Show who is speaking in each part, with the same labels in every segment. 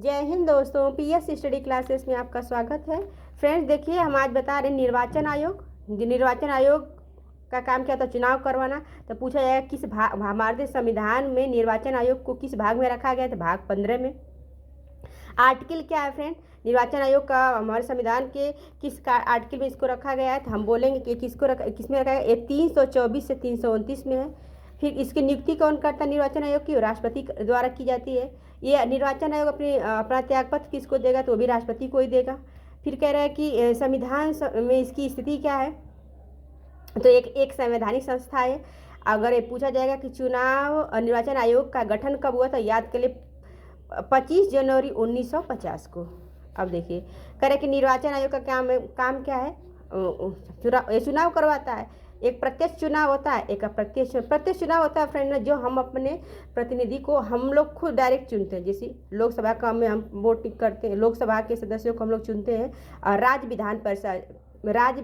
Speaker 1: जय हिंद दोस्तों, PS study classes में आपका स्वागत है। फ्रेंड्स देखिए, हम आज बता रहे हैं निर्वाचन आयोग। निर्वाचन आयोग का काम क्या होता है? चुनाव करवाना। तो पूछा जाएगा किस भाग, हमारे संविधान में निर्वाचन आयोग को किस भाग में रखा गया है? तो भाग 15 में। आर्टिकल क्या है फ्रेंड? निर्वाचन आयोग का हमारे संविधान के किस आर्टिकल में इसको रखा गया है? तो हम बोलेंगे कि किसमें रखा गया? ये 324 से 329 में है। फिर इसकी नियुक्ति कौन करता है निर्वाचन आयोग की? राष्ट्रपति द्वारा की जाती है। ये निर्वाचन आयोग अपना त्यागपत्र किसको देगा? तो वो भी राष्ट्रपति को ही देगा। फिर कह रहा है कि संविधान में इसकी स्थिति क्या है? तो एक संवैधानिक संस्था है। अगर ये पूछा जाएगा कि चुनाव निर्वाचन आयोग का गठन कब हुआ, तो याद कर लिए 25 जनवरी 1950 को। अब देखिए, कह रहे कि निर्वाचन आयोग का काम क्या है? चुनाव करवाता है। एक प्रत्यक्ष चुनाव होता है, एक प्रत्यक्ष चुनाव होता है फ्रेंड, जो हम अपने प्रतिनिधि को हम लोग खुद डायरेक्ट चुनते हैं। जैसे लोकसभा का में हम वोट करते हैं, लोकसभा के सदस्यों को हम लोग चुनते हैं, और राज्य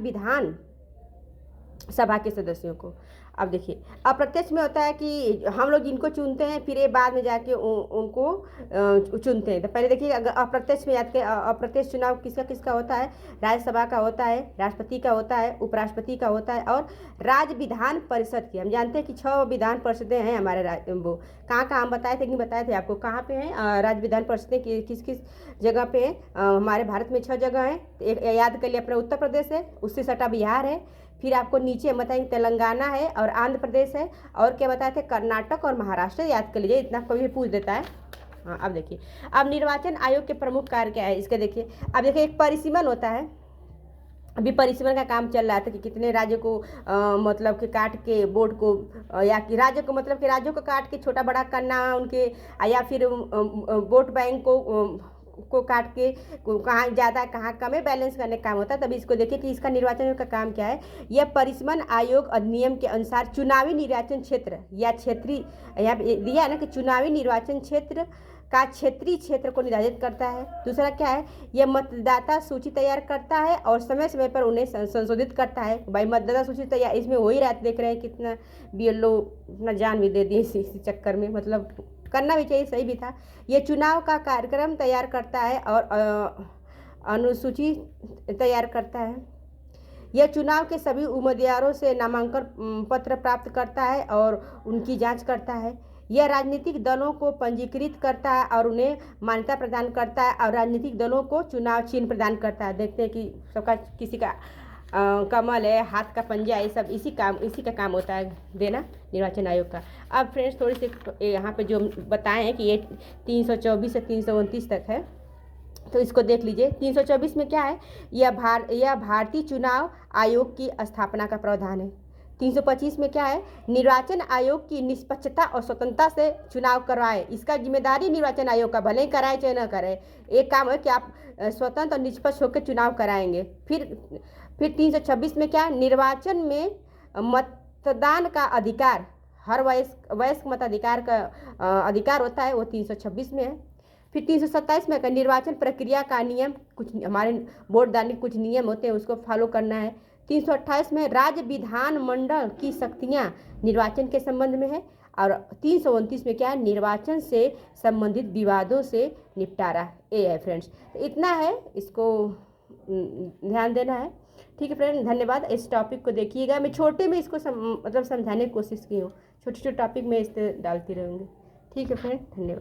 Speaker 1: विधान सभा के सदस्यों को। अब देखिए, अप्रत्यक्ष में होता है कि हम लोग जिनको चुनते हैं, फिर ये बाद में जाके उनको चुनते हैं। तो पहले देखिए, अगर अप्रत्यक्ष में याद करें, अप्रत्यक्ष चुनाव किसका किसका होता है? राज्यसभा का होता है, राष्ट्रपति का होता है, उपराष्ट्रपति का होता है, और राज्य विधान परिषद की। हम जानते हैं कि 6 विधान परिषदें हैं हमारे वो कहाँ हम बताए थे कि नहीं बताए थे आपको? कहाँ पे हैं राज्य विधान परिषदें? किस किस जगह पे है? हमारे भारत में 6 जगह हैं। एक याद कर लिए, अपना उत्तर प्रदेश है, उससे सटा बिहार है। फिर आपको नीचे बताएंगे तेलंगाना है और आंध्र प्रदेश है, और क्या बताए थे? कर्नाटक और महाराष्ट्र। याद कर लीजिए, इतना कभी पूछ देता है। हाँ, अब देखिए, अब निर्वाचन आयोग के प्रमुख कार्य क्या है इसके देखिए। अब देखिए, एक परिसीमन होता है। अभी परिसीमन का काम चल रहा था कि कितने राज्यों को मतलब कि काट के बोर्ड को या कि राज्यों को, मतलब कि राज्यों को काट के छोटा बड़ा करना उनके, या फिर वोट बैंक को काट के कहाँ ज़्यादा कहाँ कम है, बैलेंस करने का काम होता है। तभी इसको देखिए कि इसका निर्वाचन का काम क्या है। यह परिसीमन आयोग अधिनियम के अनुसार चुनावी निर्वाचन क्षेत्र या क्षेत्रीय, यहाँ दिया है ना कि चुनावी निर्वाचन क्षेत्र का क्षेत्रीय क्षेत्र को निर्धारित करता है। दूसरा क्या है? यह मतदाता सूची तैयार करता है और समय समय पर उन्हें संशोधित करता है। भाई मतदाता सूची तैयार, इसमें हो ही रहा है, देख रहे हैं कितना BLO अपना जान भी दे दिए इसी चक्कर में, मतलब करना भी चाहिए, सही भी था। ये चुनाव का कार्यक्रम तैयार करता है और अनुसूची तैयार करता है। यह चुनाव के सभी उम्मीदवारों से नामांकन पत्र प्राप्त करता है और उनकी जांच करता है। यह राजनीतिक दलों को पंजीकृत करता है और उन्हें मान्यता प्रदान करता है, और राजनीतिक दलों को चुनाव चिन्ह प्रदान करता है। देखते हैं कि सबका किसी का कमल है, हाथ का पंजा, ये सब इसी का काम होता है देना निर्वाचन आयोग का। अब फ्रेंड्स थोड़ी सी यहाँ पे जो बताएं हैं कि ये 324 से 329 तक है, तो इसको देख लीजिए। 324 में क्या है? यह भारतीय चुनाव आयोग की स्थापना का प्रावधान है। 325 में क्या है? निर्वाचन आयोग की निष्पक्षता और स्वतंत्रता से चुनाव करवाए। इसका जिम्मेदारी निर्वाचन आयोग का, भले ही कराए चाहे न कराए, एक काम है कि आप स्वतंत्र और निष्पक्ष होकर चुनाव कराएंगे। फिर 326 में क्या है? निर्वाचन में मतदान का अधिकार, हर वयस्क मताधिकार का अधिकार होता है, वो 326 में है। फिर 327 में निर्वाचन प्रक्रिया का नियम, कुछ हमारे वोट डालने के कुछ नियम होते हैं, उसको फॉलो करना है। 328 में राज्य विधान मंडल की शक्तियाँ निर्वाचन के संबंध में है। और 329 में क्या है? निर्वाचन से संबंधित विवादों से निपटारा। ये है फ्रेंड्स, तो इतना है, इसको ध्यान देना है। ठीक है फ्रेंड, धन्यवाद। इस टॉपिक को देखिएगा, मैं छोटे में इसको मतलब समझाने की कोशिश की हूँ। छोटे छोटे टॉपिक में इस डालती रहूँगी। ठीक है फ्रेंड, धन्यवाद।